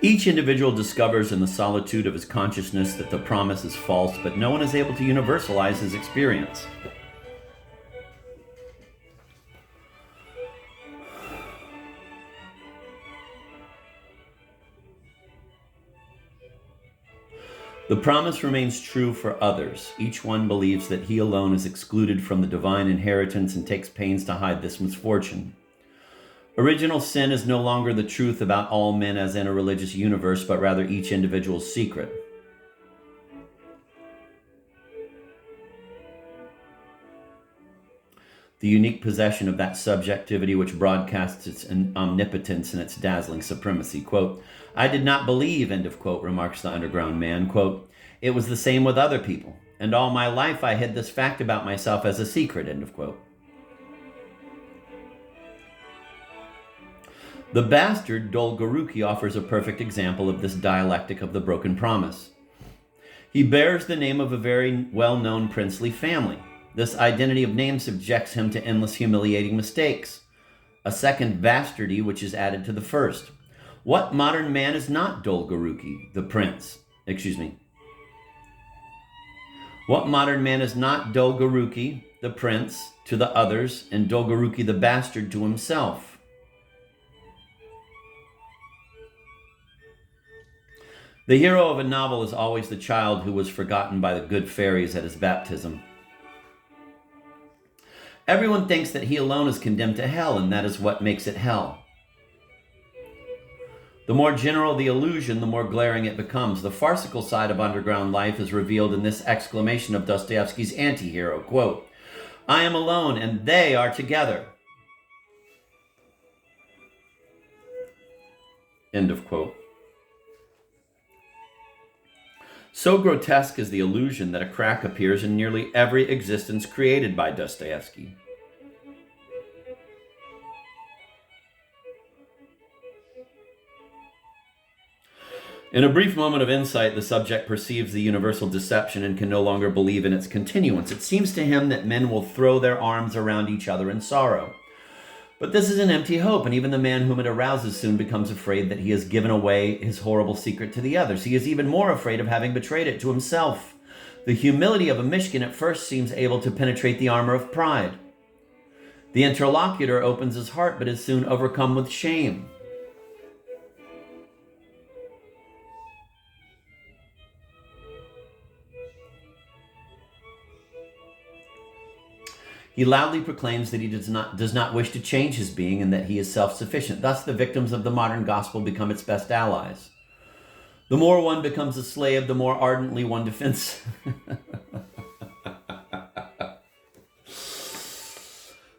Each individual discovers in the solitude of his consciousness that the promise is false, but no one is able to universalize his experience. The promise remains true for others. Each one believes that he alone is excluded from the divine inheritance and takes pains to hide this misfortune. Original sin is no longer the truth about all men as in a religious universe, but rather each individual's secret. The unique possession of that subjectivity which broadcasts its omnipotence and its dazzling supremacy. Quote, I did not believe, end of quote, remarks the underground man. Quote, it was the same with other people, and all my life I hid this fact about myself as a secret, end of quote. The bastard Dolgoruki offers a perfect example of this dialectic of the broken promise. He bears the name of a very well-known princely family. This identity of name subjects him to endless humiliating mistakes, a second bastardy which is added to the first. What modern man is not Dolgoruki, the prince? What modern man is not Dolgoruki, the prince, to the others, and Dolgoruki the bastard to himself? The hero of a novel is always the child who was forgotten by the good fairies at his baptism. Everyone thinks that he alone is condemned to hell, and that is what makes it hell. The more general the illusion, the more glaring it becomes. The farcical side of underground life is revealed in this exclamation of Dostoevsky's anti-hero, quote, I am alone and they are together. End of quote. So grotesque is the illusion that a crack appears in nearly every existence created by Dostoevsky. In a brief moment of insight, the subject perceives the universal deception and can no longer believe in its continuance. It seems to him that men will throw their arms around each other in sorrow. But this is an empty hope, and even the man whom it arouses soon becomes afraid that he has given away his horrible secret to the others. He is even more afraid of having betrayed it to himself. The humility of a Mishkin at first seems able to penetrate the armor of pride. The interlocutor opens his heart, but is soon overcome with shame. He loudly proclaims that he does not wish to change his being and that he is self-sufficient. Thus, the victims of the modern gospel become its best allies. The more one becomes a slave, the more ardently one defends...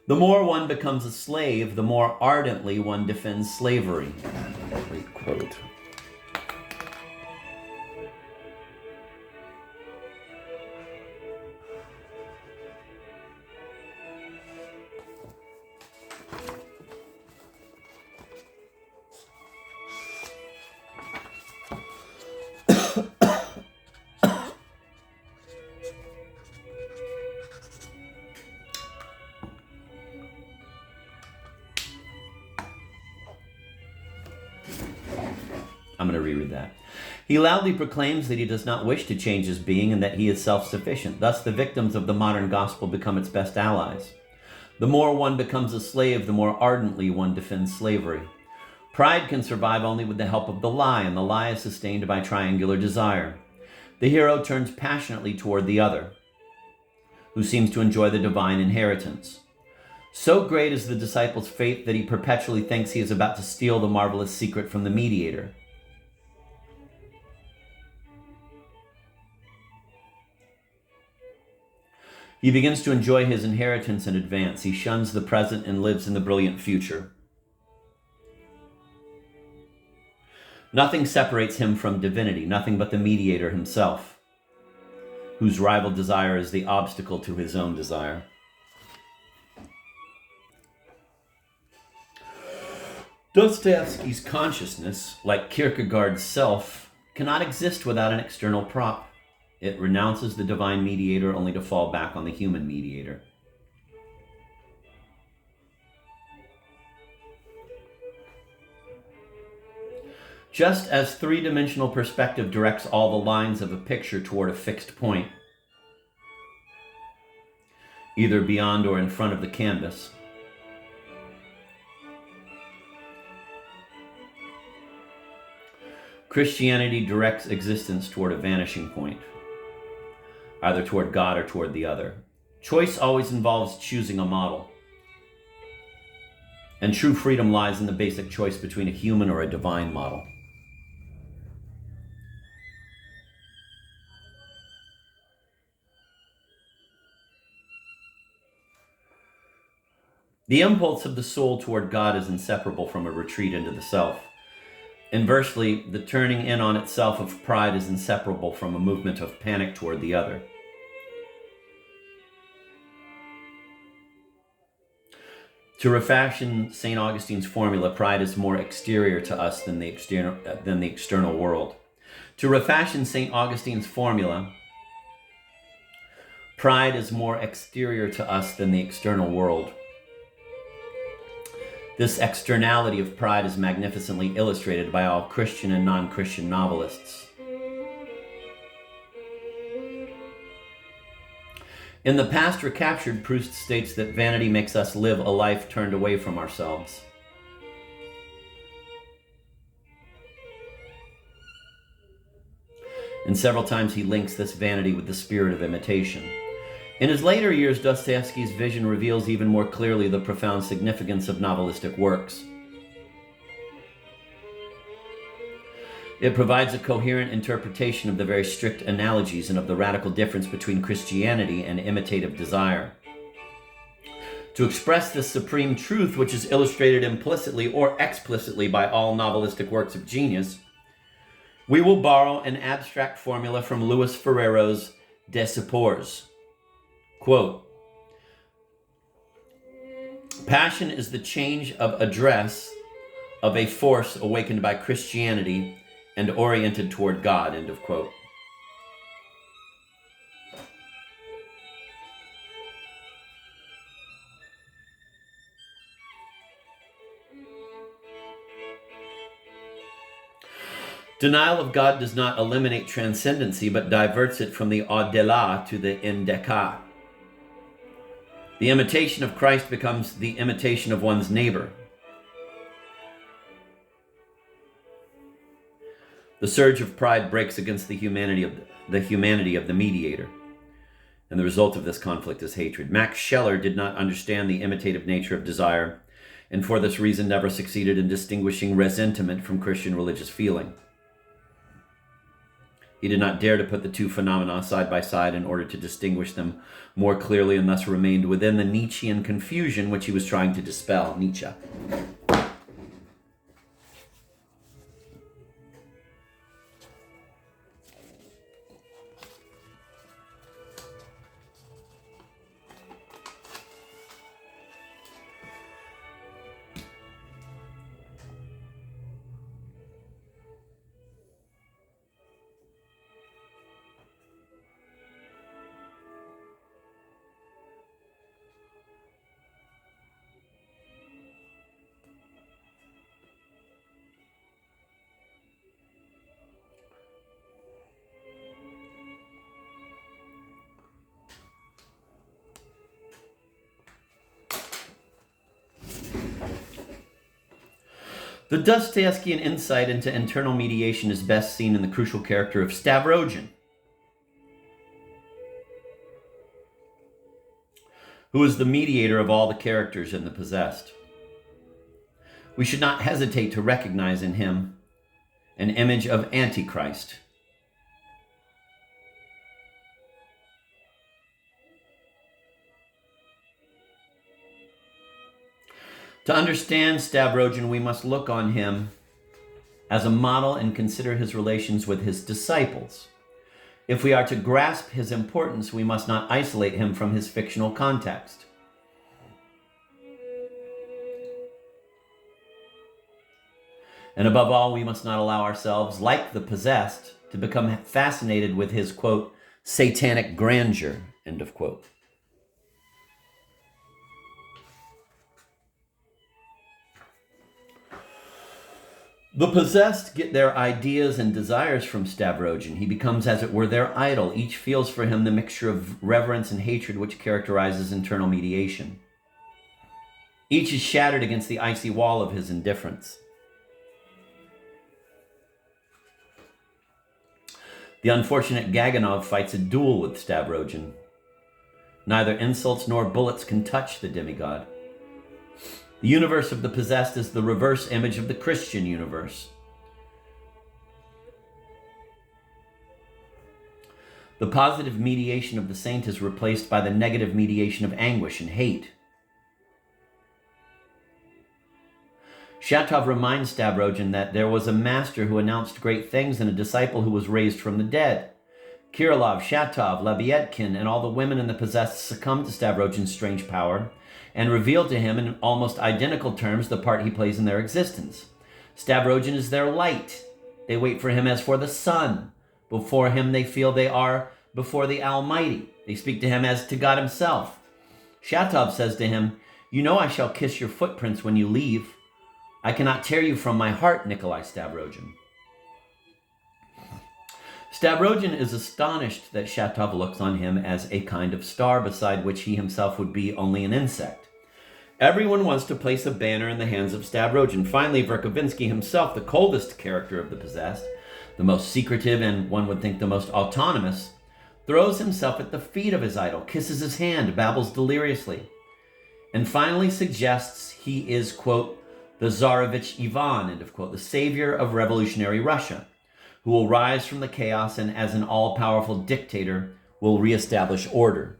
The more one becomes a slave, the more ardently one defends slavery. Great quote. I'm going to reread that. He loudly proclaims that he does not wish to change his being and that he is self-sufficient. Thus, the victims of the modern gospel become its best allies. The more one becomes a slave, the more ardently one defends slavery. Pride can survive only with the help of the lie, and the lie is sustained by triangular desire. The hero turns passionately toward the other, who seems to enjoy the divine inheritance. So great is the disciple's faith that he perpetually thinks he is about to steal the marvelous secret from the mediator. He begins to enjoy his inheritance in advance. He shuns the present and lives in the brilliant future. Nothing separates him from divinity, nothing but the mediator himself, whose rival desire is the obstacle to his own desire. Dostoevsky's consciousness, like Kierkegaard's self, cannot exist without an external prop. It renounces the divine mediator only to fall back on the human mediator. Just as three-dimensional perspective directs all the lines of a picture toward a fixed point, either beyond or in front of the canvas, Christianity directs existence toward a vanishing point, either toward God or toward the other. Choice always involves choosing a model. And true freedom lies in the basic choice between a human or a divine model. The impulse of the soul toward God is inseparable from a retreat into the self. Inversely, the turning in on itself of pride is inseparable from a movement of panic toward the other. To refashion St. Augustine's formula, pride is more exterior to us than the external world. To refashion St. Augustine's formula, pride is more exterior to us than the external world. This externality of pride is magnificently illustrated by all Christian and non-Christian novelists. In The Past Recaptured, Proust states that vanity makes us live a life turned away from ourselves. And several times he links this vanity with the spirit of imitation. In his later years, Dostoevsky's vision reveals even more clearly the profound significance of novelistic works. It provides a coherent interpretation of the very strict analogies and of the radical difference between Christianity and imitative desire. To express this supreme truth, which is illustrated implicitly or explicitly by all novelistic works of genius, we will borrow an abstract formula from Louis Ferrero's Deceit. Quote, "Passion is the change of address of a force awakened by Christianity and oriented toward God," end of quote. Denial of God does not eliminate transcendency, but diverts it from the au-delà to the indécat. The imitation of Christ becomes the imitation of one's neighbor. The surge of pride breaks against the humanity of the mediator, and the result of this conflict is hatred. Max Scheler did not understand the imitative nature of desire, and for this reason never succeeded in distinguishing resentment from Christian religious feeling. He did not dare to put the two phenomena side by side in order to distinguish them more clearly, and thus remained within the Nietzschean confusion which he was trying to dispel. Nietzsche. The Dostoevskian insight into internal mediation is best seen in the crucial character of Stavrogin, who is the mediator of all the characters in The Possessed. We should not hesitate to recognize in him an image of Antichrist. To understand Stavrogin, we must look on him as a model and consider his relations with his disciples. If we are to grasp his importance, we must not isolate him from his fictional context. And above all, we must not allow ourselves, like the possessed, to become fascinated with his, quote, satanic grandeur, end of quote. The possessed get their ideas and desires from Stavrogin. He becomes, as it were, their idol. Each feels for him the mixture of reverence and hatred which characterizes internal mediation. Each is shattered against the icy wall of his indifference. The unfortunate Gaganov fights a duel with Stavrogin. Neither insults nor bullets can touch the demigod. The universe of the possessed is the reverse image of the Christian universe. The positive mediation of the saint is replaced by the negative mediation of anguish and hate. Shatov reminds Stavrogin that there was a master who announced great things and a disciple who was raised from the dead. Kirilov, Shatov, Lebiedkin, and all the women in the possessed succumb to Stavrogin's strange power and reveal to him in almost identical terms the part he plays in their existence. Stavrogin is their light. They wait for him as for the sun. Before him they feel they are before the Almighty. They speak to him as to God himself. Shatov says to him, "You know I shall kiss your footprints when you leave. I cannot tear you from my heart, Nikolai Stavrogin." Stavrogin is astonished that Shatov looks on him as a kind of star beside which he himself would be only an insect. Everyone wants to place a banner in the hands of Stavrogin. Finally, Verkovensky himself, the coldest character of the possessed, the most secretive and one would think the most autonomous, throws himself at the feet of his idol, kisses his hand, babbles deliriously, and finally suggests he is, quote, the Tsarevich Ivan, end of quote, the savior of revolutionary Russia, who will rise from the chaos and as an all-powerful dictator will reestablish order.